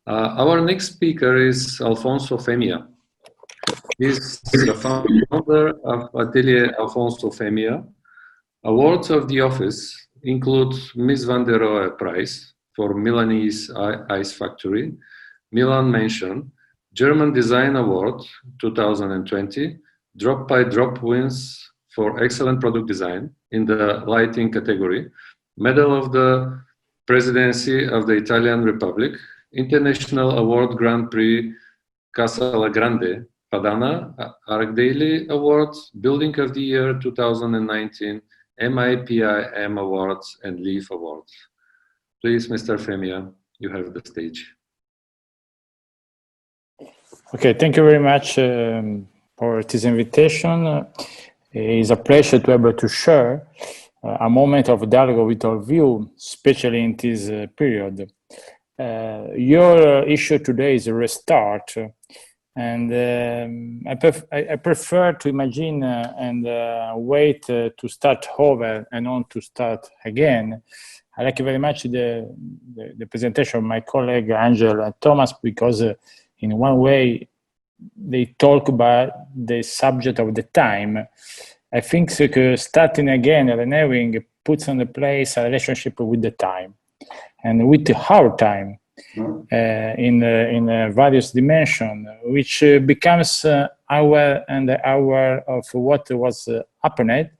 Our next speaker is Alfonso Femia. He's the founder of Atelier Alfonso Femia. Awards of the office include Miss Van der Rohe Prize for Milanese Ice Factory, Milan Mansion, German Design Award 2020, Drop by Drop wins for excellent product design in the lighting category, Medal of the Presidency of the Italian Republic, International Award Grand Prix Casa Grande, Padana, Arcdaily Awards, Building of the Year 2019, MIPIM Awards, and LEAF Awards. Please, Mr. Femia, you have the stage. Okay, thank you very much for this invitation. It's a pleasure to be able to share a moment of dialogue with all of you, especially in this period. Your issue today is a restart, and I prefer to imagine and wait to start over and not to start again. I like very much the presentation of my colleague Angel and Thomas, because in one way they talk about the subject of the time. I think starting again, renewing puts on the place a relationship with the time and with our time in various dimensions, which becomes hour and hour of what was happened,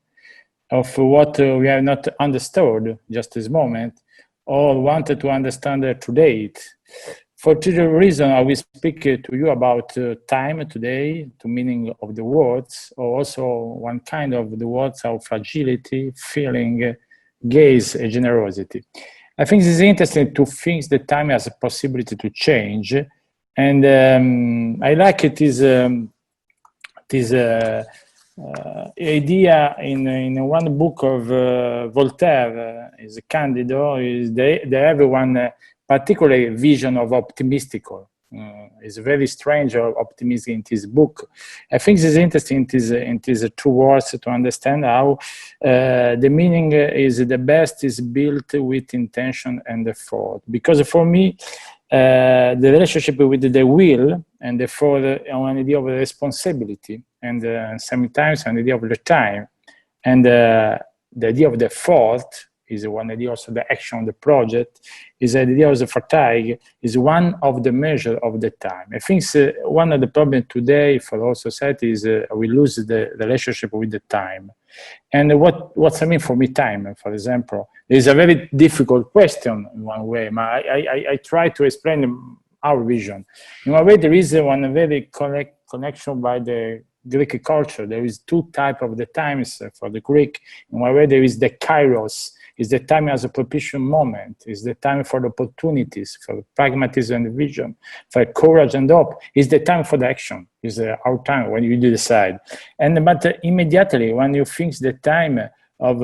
of what we have not understood just this moment, or wanted to understand today. For this reason, I will speak to you about time today, the meaning of the words, or also one kind of the words of fragility, feeling, gaze, and generosity. I think this is interesting to think the time has a possibility to change, and I like this idea in one book of Voltaire, is Candido, is they have one particular vision of optimistical. It's very strange optimism in this book. I think this is interesting in these two words to understand how the meaning is the best is built with intention and effort. Because for me, the relationship with the will and therefore an idea of responsibility and sometimes an idea of the time and the idea of the effort is one idea. Also the action of the project is the idea of the fatigue is one of the measure of the time. I think one of the problems today for our society is we lose the relationship with the time. And what's I mean for me time, for example, is a very difficult question in one way. I try to explain our vision. In one way, there is one very connection by the Greek culture. There is two types of the times for the Greek. In one way, there is the kairos, is the time as a propitious moment, is the time for the opportunities, for pragmatism and vision, for courage and hope, is the time for the action, is our time when you decide. But immediately when you think the time of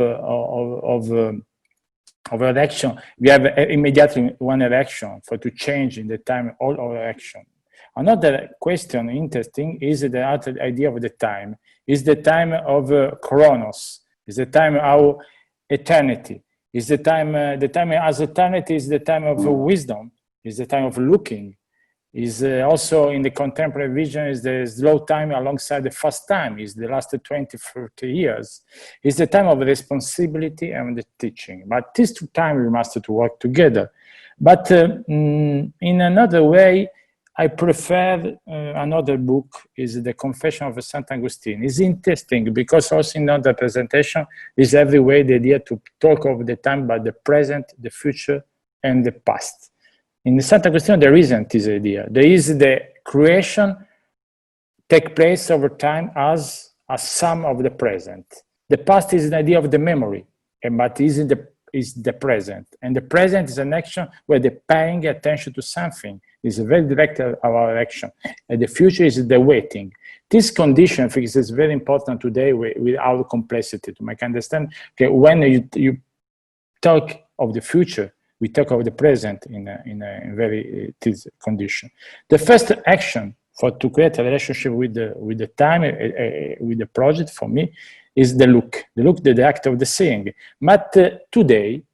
an action, we have immediately one action for to change in the time all our action. Another question interesting is the other idea of the time, is the time of chronos, is the time of eternity, is the time as eternity is the time of wisdom, is the time of looking, is also in the contemporary vision is the slow time alongside the fast time, is the last 20, 30 years, is the time of responsibility and the teaching. But these two times we must to work together. But in another way, I prefer another book, is The Confession of Saint Augustine. It's interesting because also in the presentation is every way the idea to talk of the time about the present, the future, and the past. In Saint Augustine, there isn't this idea. There is the creation take place over time as a sum of the present. The past is an idea of the memory, but is the present. And the present is an action where they're paying attention to something. Is very direct of our action. And the future is the waiting. This condition, I think, is very important today with our complexity to make understand. Okay, when you talk of the future, we talk of the present in a very this condition. The first action to create a relationship with the time, with the project for me, is the look, the act of the seeing. But today,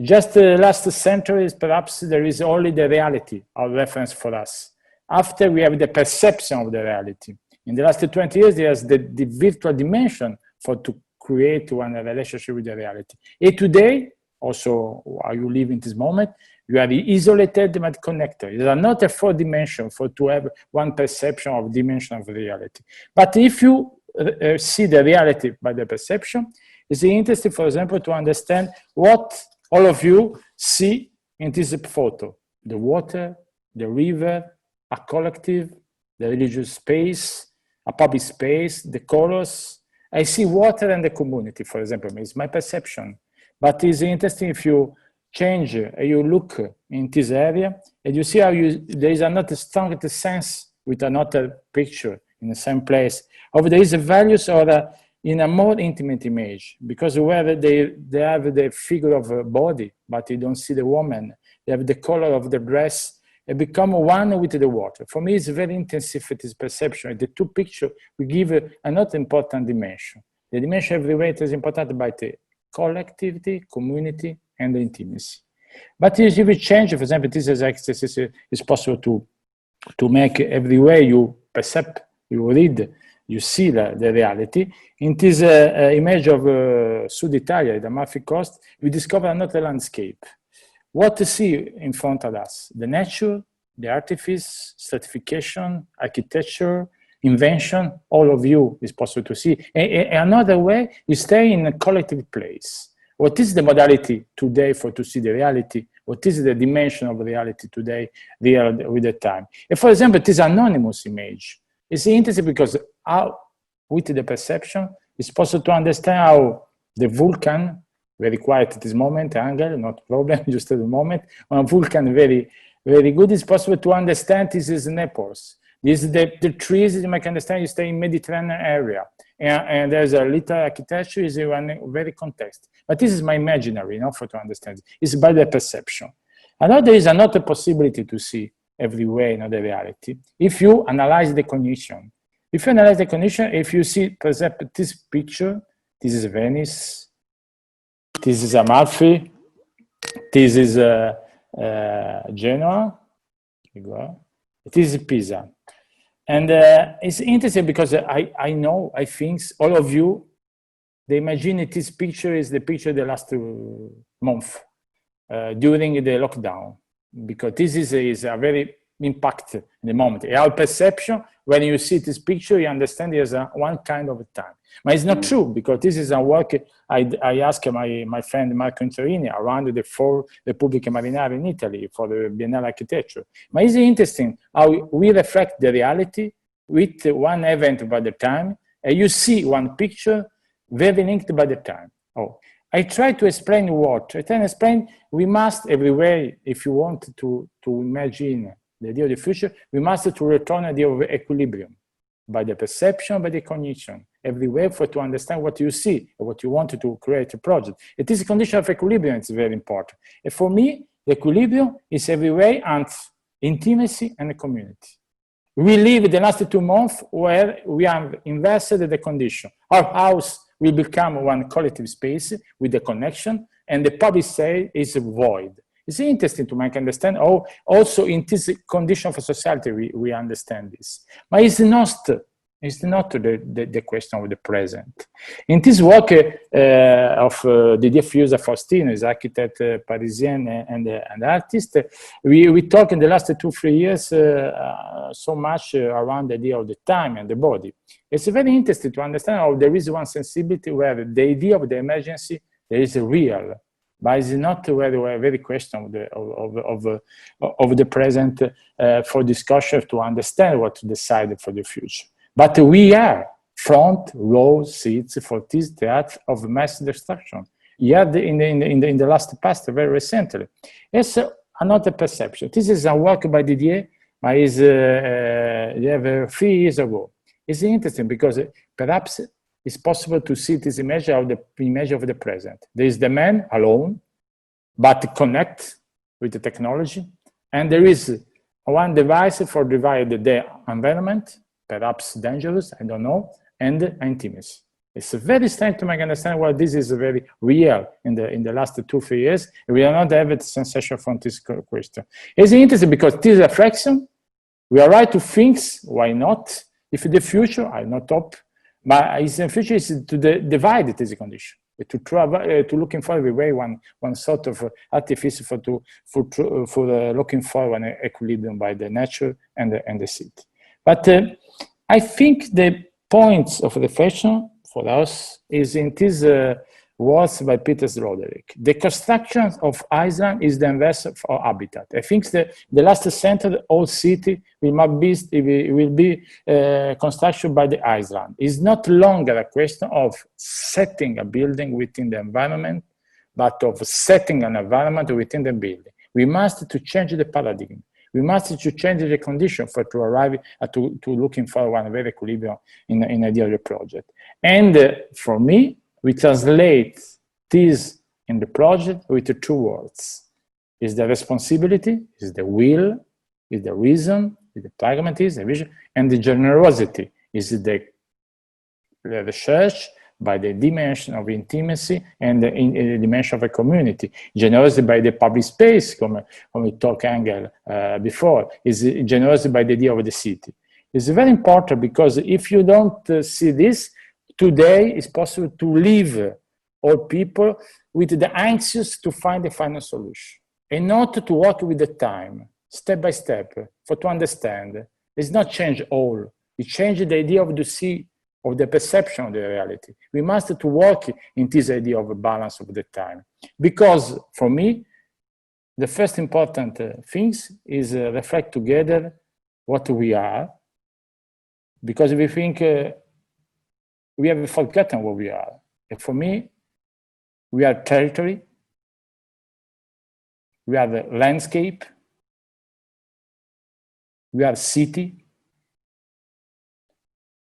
just the last centuries, perhaps there is only the reality of reference for us. After we have the perception of the reality. In the last 20 years, there's the virtual dimension to create one relationship with the reality. And today, also, how you live in this moment, you are isolated but connected. There are not a 4 dimension to have one perception of dimension of reality. But if you see the reality by the perception, it's interesting, for example, to understand what all of you see in this photo. The water, the river, a collective, the religious space, a public space, the colors. I see water and the community, for example, it's my perception. But it's interesting if you change, you look in this area, and you see how there is another strong sense with another picture in the same place. Or there is a values or in a more intimate image, because where they have the figure of a body, but you don't see the woman, they have the color of the dress, and become one with the water. For me, it's very intensive, this perception. The 2 pictures we give another important dimension. The dimension everywhere is important by the collectivity, community, and the intimacy. But if you change, for example, this exercise is possible to make everywhere you perceive, you read, you see the reality. In this image of South Italy, the Amalfi Coast, we discover another landscape. What to see in front of us? The nature, the artifice, stratification, architecture, invention, all of you is possible to see. Another way, you stay in a collective place. What is the modality today to see the reality? What is the dimension of reality today with the time? And for example, this anonymous image. It's interesting because with the perception, it's possible to understand how the volcan, very quiet at this moment, angle, not problem, just at the moment, on a volcan, very, very good. It's possible to understand this is Naples. This is the trees, you might understand, you stay in Mediterranean area. And there's a little architecture, is one very context. But this is my imaginary, for to understand. It's by the perception. There is another possibility to see everywhere in the reality. If you analyze the condition. If you analyze the condition, if you see, for example, this picture, this is Venice, this is Amalfi, this is Genoa, this is Pisa. And it's interesting because I think all of you, they imagine this picture is the picture of the last month during the lockdown, because this is a very impact in the moment. Our perception, when you see this picture, you understand there's one kind of time. But it's not true, because this is a work I asked my friend Marco Intorini around the 4 Repubbliche Marinare in Italy for the Biennale Architecture. But it's interesting how we reflect the reality with one event by the time, and you see one picture very linked by the time. I try to explain what? I try to explain we must everywhere, if you want to imagine the idea of the future, we must to return the idea of equilibrium by the perception, by the cognition, everywhere to understand what you see and what you want to create a project. It is a condition of equilibrium, it's very important. And for me, the equilibrium is everywhere and intimacy and the community. We live the last 2 months where we have invested the condition. Our house will become one collective space with the connection, and the public space is void. It's interesting to make understand how also in this condition for society we understand this. But it's not the question of the present. In this work of Didier Fiusa-Faustino, is architect Parisian and artist, we talk in the last 2-3 years so much around the idea of the time and the body. It's very interesting to understand how there is one sensibility where the idea of the emergency there is real, but it's not where very question of the present for discussion to understand what to decide for the future. But we are front row seats for this threat of mass destruction. Yeah, in the last past, very recently. It's another perception. This is a work by Didier, but is 3 years ago. It's interesting because perhaps it's possible to see this image of the present. There is the man alone, but connect with the technology, and there is one device for divide the environment, perhaps dangerous, I don't know, and intimacy. It's very strange to make understand why this is very real in the last 2-3 years. We are not have a sensation from this question. It's interesting because this reflection, we are right to think, why not? If in the future, I not hope, but in the future is to divide this condition, to try to looking for every way one sort of artifice for looking for an equilibrium by the nature and the city. But I think the points of reflection for us is in this words by Peter Roderick. The construction of Iceland is the inverse of our habitat. I think the last century, old city will be construction by the Iceland. It's not longer a question of setting a building within the environment, but of setting an environment within the building. We must to change the paradigm. We must to change the condition for to arrive to looking for one very equilibrium in idea of the project. And for me, we translate this in the project with the 2 words. Is the responsibility, is the will, is the reason, is the pragmatism, the vision, and the generosity is the research by the dimension of intimacy and the dimension of a community. Generosity by the public space, come we talked Engel before, is generosity by the idea of the city. It's very important because if you don't see this, today it's possible to leave all people with the anxious to find the final solution and not to work with the time, step by step, for to understand. It's not change all. It changes the idea of the sea, of the perception of the reality. We must to work in this idea of a balance of the time. Because for me, the first important things is reflect together what we are. Because we think we have forgotten what we are. And for me, we are territory, we are the landscape, we are city,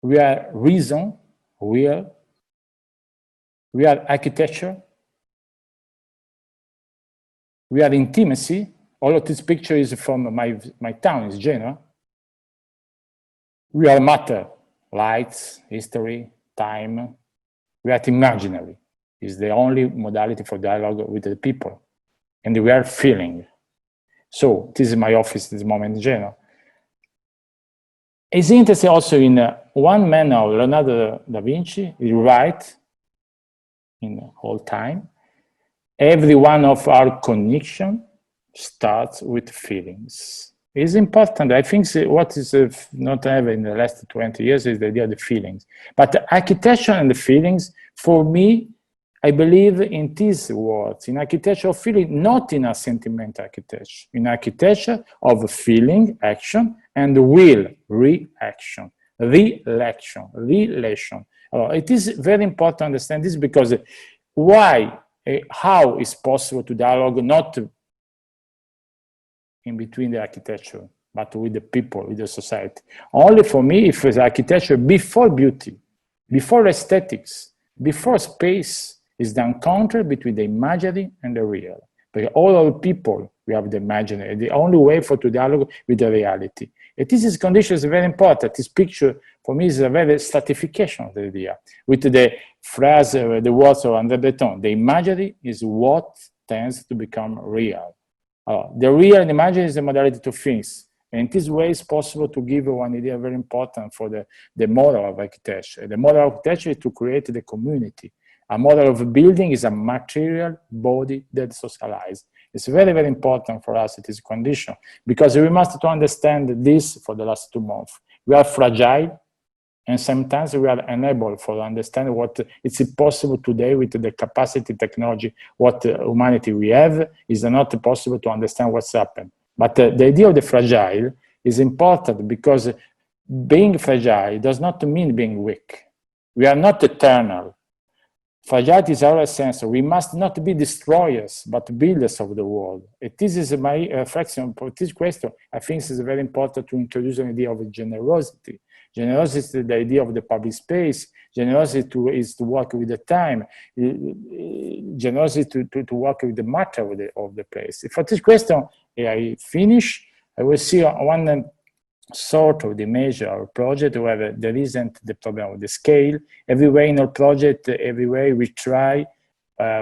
we are reason, will, we are architecture, we are intimacy. All of this picture is from my town, is Genoa. We are matter, lights, history, time. We are imaginary. Is the only modality for dialogue with the people. And we are feeling. So this is my office at this moment in Genoa. It's interesting also in one man of Leonardo da Vinci, he writes in all time, every one of our connection starts with feelings. It's important. I think what is not ever in the last 20 years is the idea of the feelings. But the architecture and the feelings, for me, I believe in these words, in architecture of feeling, not in a sentimental architecture, in architecture of feeling, action, and will, reaction, relation. It is very important to understand this because how is possible to dialogue not in between the architecture, but with the people, with the society. Only for me, if it's architecture before beauty, before aesthetics, before space, is the encounter between the imaginary and the real. Because all our people, we have the imaginary, the only way for to dialogue with the reality. And this condition is very important. This picture, for me, is a very stratification of the idea. With the phrase, the words of André Breton, the imaginary is what tends to become real. The real and imaginary is the modality to things. And in this way, it's possible to give one idea very important for the model of architecture. The model of architecture is to create the community. A model of a building is a material body that socializes. It's very, very important for us, it is a condition, because we must to understand this for the last 2 months. We are fragile, and sometimes we are unable to understand what it's possible today with the capacity, technology, what humanity we have, is not possible to understand what's happened. But the idea of the fragile is important because being fragile does not mean being weak. We are not eternal. Fragility is our essence. We must not be destroyers, but builders of the world. This is my reflection for this question. I think it is very important to introduce an idea of generosity. Generosity is the idea of the public space. Generosity is to work with the time. Generosity to work with the matter of the place. For this question, I finish. I will see one sort of the measure of project where there isn't the problem of the scale. Everywhere in our project, everywhere we try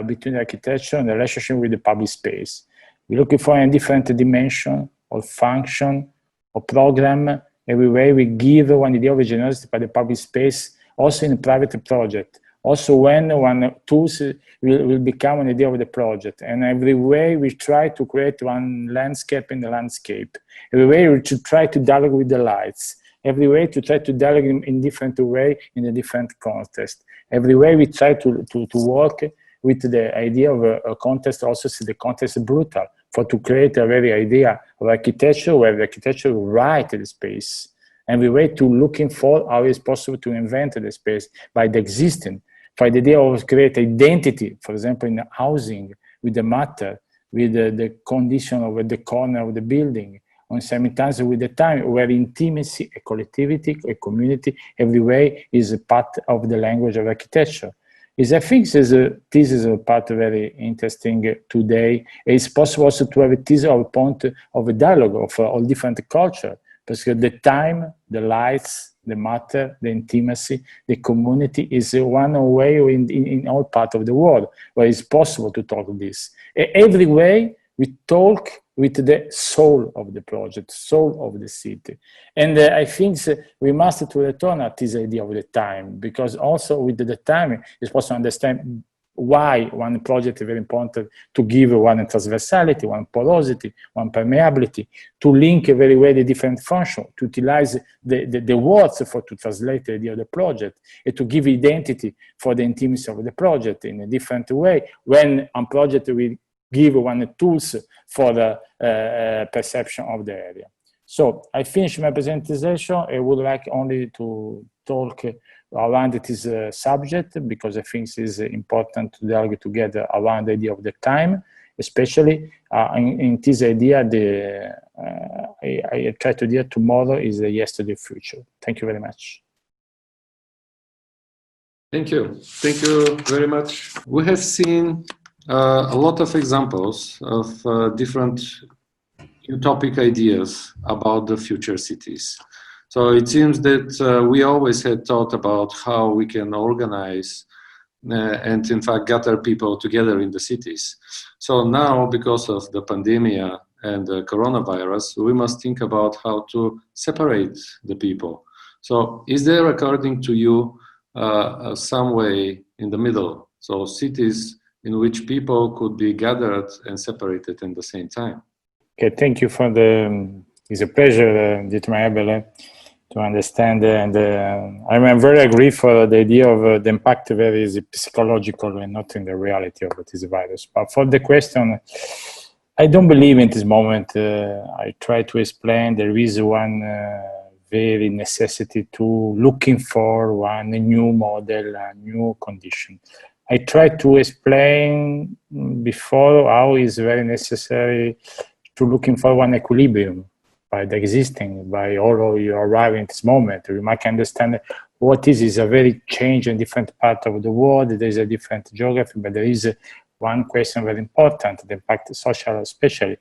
between architecture and the relationship with the public space. We're looking for a different dimension or function or program. Everywhere we give one idea of generosity by the public space, also in a private project. Also when one tools will become an idea of the project. And every way we try to create one landscape in the landscape. Every way we should try to dialogue with the lights. Every way to try to dialogue in different way in a different context. Every way we try to work with the idea of a context, also see the context brutal, for to create a very idea of architecture where the architecture right the space. And we wait to looking for how it's possible to invent the space by the existing. For the idea of create identity, for example, in the housing, with the matter, with the condition of the corner of the building, on sometimes with the time where intimacy, a collectivity, a community, every way is a part of the language of architecture. I think this is a part very interesting today. It's possible also to have this of a point of a dialogue of all different culture, because the time, the lights, the matter, the intimacy, the community is one way in all parts of the world where it's possible to talk this. Every way we talk with the soul of the project, soul of the city. And I think we must to return at this idea of the time, because also with the time, it's possible to understand why one project is very important to give one transversality, one porosity, one permeability, to link very well the different functions, to utilize the words to translate the idea of the project, and to give identity for the intimacy of the project in a different way, when a project will give one tools for the perception of the area. So I finished my presentation. I would like only to talk around this subject, because I think it is important to dialogue together around the idea of the time, especially in this idea, I try to do tomorrow is the yesterday future. Thank you very much. Thank you. Thank you very much. We have seen a lot of examples of different utopic ideas about the future cities. So it seems that we always had thought about how we can organize and in fact gather people together in the cities. So now, because of the pandemic and the coronavirus, we must think about how to separate the people. So is there, according to you, some way in the middle? So cities in which people could be gathered and separated at the same time. Okay, thank you for it's a pleasure, Dieter, to understand. And I'm very agree for the idea of the impact where is psychological and not in the reality of this virus. But for the question, I don't believe in this moment. I try to explain there is one very necessity to looking for one new model, a new condition. I tried to explain before how it's very necessary to looking for one equilibrium by the existing, by all you arrive in this moment. You might understand what is a very change in different part of the world. There is a different geography, but there is one question very important, the impact social especially.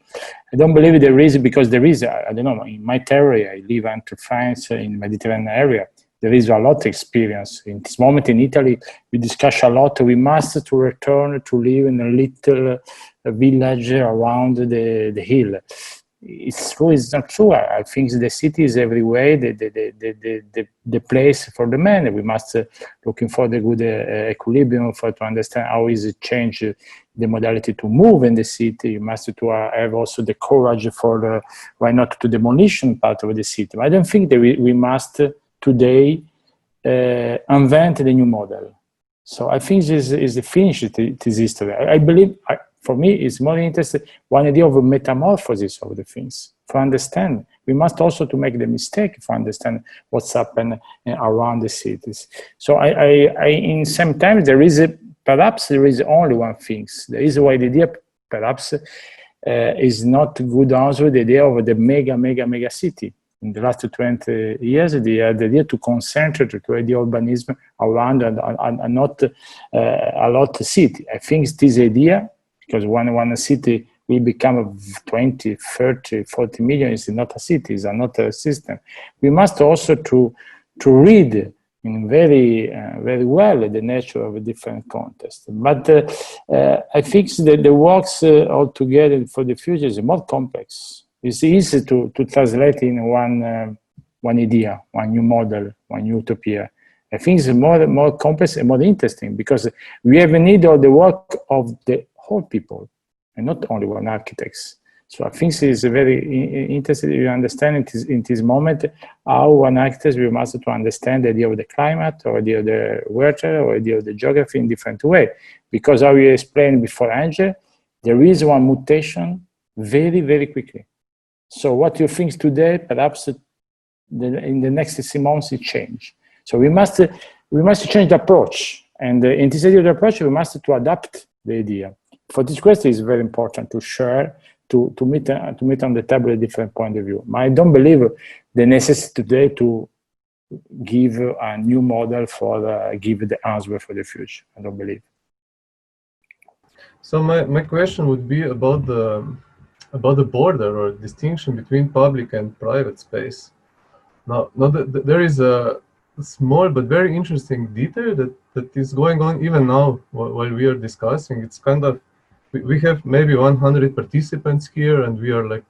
I don't believe there is, because there is, I don't know, in my area, I live into France, in the Mediterranean area, there is a lot of experience. In this moment in Italy, we discuss a lot. We must to return to live in a little village around the hill. It's true, it's not true. I think the city is every way the place for the man. We must looking for the good equilibrium to understand how is it change the modality to move in the city. You must to have also the courage for why not to demolition part of the city. I don't think that we must today invent the new model. So I think this is the finish this history. I believe, for me, it's more interesting one idea of a metamorphosis of the things. For understand, we must also to make the mistake for understand what's happened around the cities. So I in sometimes there is perhaps there is only one thing. There is why the idea perhaps is not good answer the idea of the mega city. In the last 20 years, the idea to concentrate to the urbanism around and not a lot of city. I think this idea, because one city will become 20, 30, 40 million is not a city, is not a system. We must also to read in very well the nature of a different context. But I think that the works altogether for the future is more complex. It's easy to translate in one idea, one new model, one utopia. I think it's more complex and more interesting because we have a need of the work of the whole people and not only one architects. So I think it's very interesting to understand in this moment how one architect we must to understand the idea of the climate or the idea of the water or the idea of the geography in different way. Because how you explained before, Angel, there is one mutation very quickly. So what you think today, perhaps in the next 6 months it change. So we must change the approach, and in this idea of the approach we must to adapt the idea. For this question, it's very important to share, to meet on the table a different point of view. I don't believe the necessity today to give a new model for give the answer for the future. I don't believe. So my question would be about the border or distinction between public and private space. Now there is a small but very interesting detail that is going on even now while we are discussing. It's kind of, we have maybe 100 participants here and we are like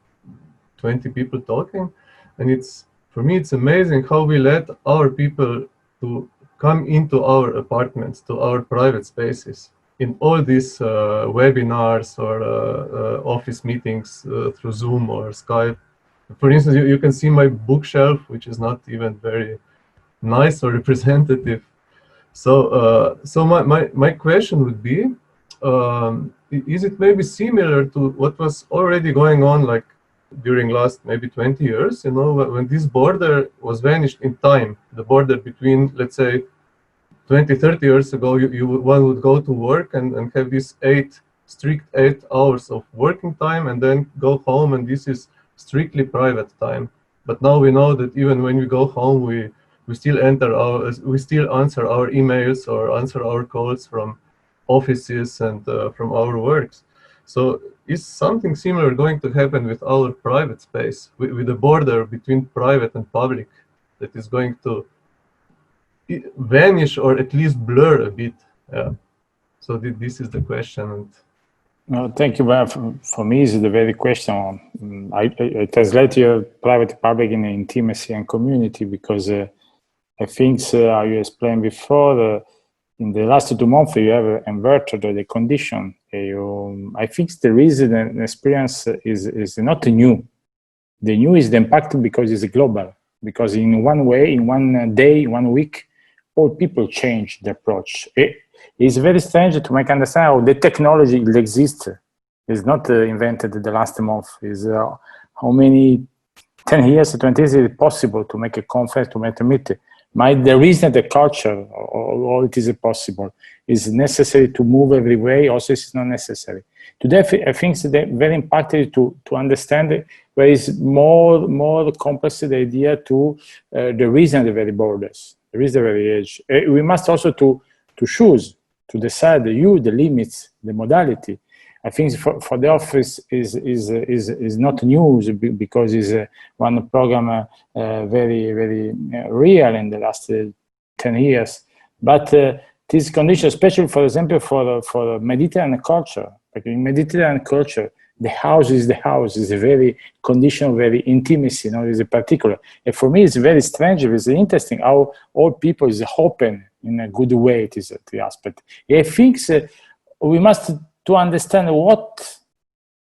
20 people talking, and it's, for me, it's amazing how we let our people to come into our apartments, to our private spaces in all these webinars or office meetings through Zoom or Skype. For instance, you can see my bookshelf, which is not even very nice or representative. So my question would be, is it maybe similar to what was already going on like during last maybe 20 years, you know, when this border was vanished in time, the border between, let's say, 20, 30 years ago, one would go to work and have this strict 8 hours of working time and then go home, and this is strictly private time. But now we know that even when we go home, we still answer our emails or answer our calls from offices and from our works. So is something similar going to happen with our private space, with the border between private and public that is going to vanish or at least blur a bit? So this is the question. No, thank you. For me, it's the very question. I translate your private public in intimacy and community, because I think, how you explained before, in the last 2 months you have inverted the condition. I think the reason an experience is not new. The new is the impact because it's global. Because in one way, in one day, 1 week, all people change the approach. It's very strange to make understand how the technology exists. It's not invented the last month. It's how many 10 years, 20 years is it possible to make a conference, to make a meeting. The reason the culture, or it is possible, is necessary to move every way, also it's not necessary. Today, I think it's very impacted to understand where is more complex the idea to the reason the very borders. There is the very edge. We must also to choose, to decide the limits, the modality. I think for the office is not news, because it's one program very real in the last 10 years. But this condition, especially for example for Mediterranean culture, like in Mediterranean culture, the house is a very condition, very intimacy, you know, is a particular. And for me, it's very strange. It's interesting how all people is open in a good way. It is the aspect. I think we must to understand what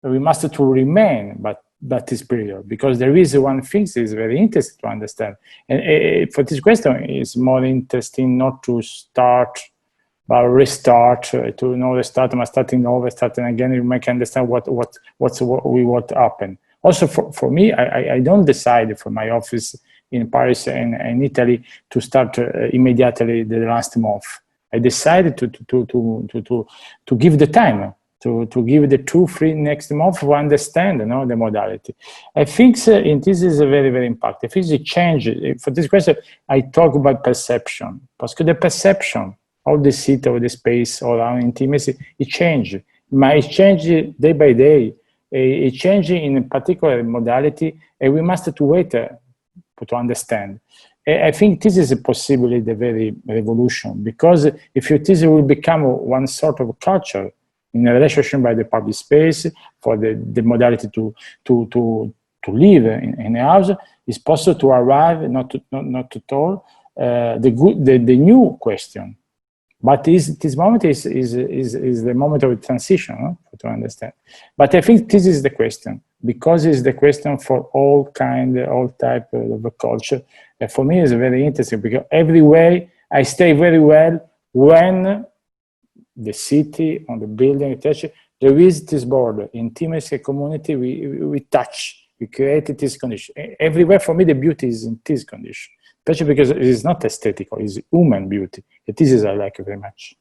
we must to remain, but this period, because there is one thing that is very interesting to understand. And for this question, it's more interesting not to start, but restart, to know the start, starting over, starting again. You make understand what happened. Also, for me, I don't decide for my office in Paris and in Italy to start immediately the last month. I decided to give the time, to give the 2-3 next month to understand, you know, the modality. I think this is a very impactful. I think it changes. For this question, I talk about perception, because the perception of the city, of the space, or our intimacy, it changes. It changes day by day. a change in a particular modality, and we must to wait to understand. I think this is possibly the very revolution, because if this will become one sort of culture in a relationship by the public space for the modality to live in a house, it's possible to arrive, not at all, the new question. But this moment is the moment of transition, no? To understand. But I think this is the question, because it's the question for all type of culture. And for me, it's very interesting, because every way I stay very well when the city, on the building, etc., there is this border, intimacy, community, we touch, we create this condition. Everywhere for me, the beauty is in this condition. Especially because it is not aesthetical, it's human beauty. This is I like very much.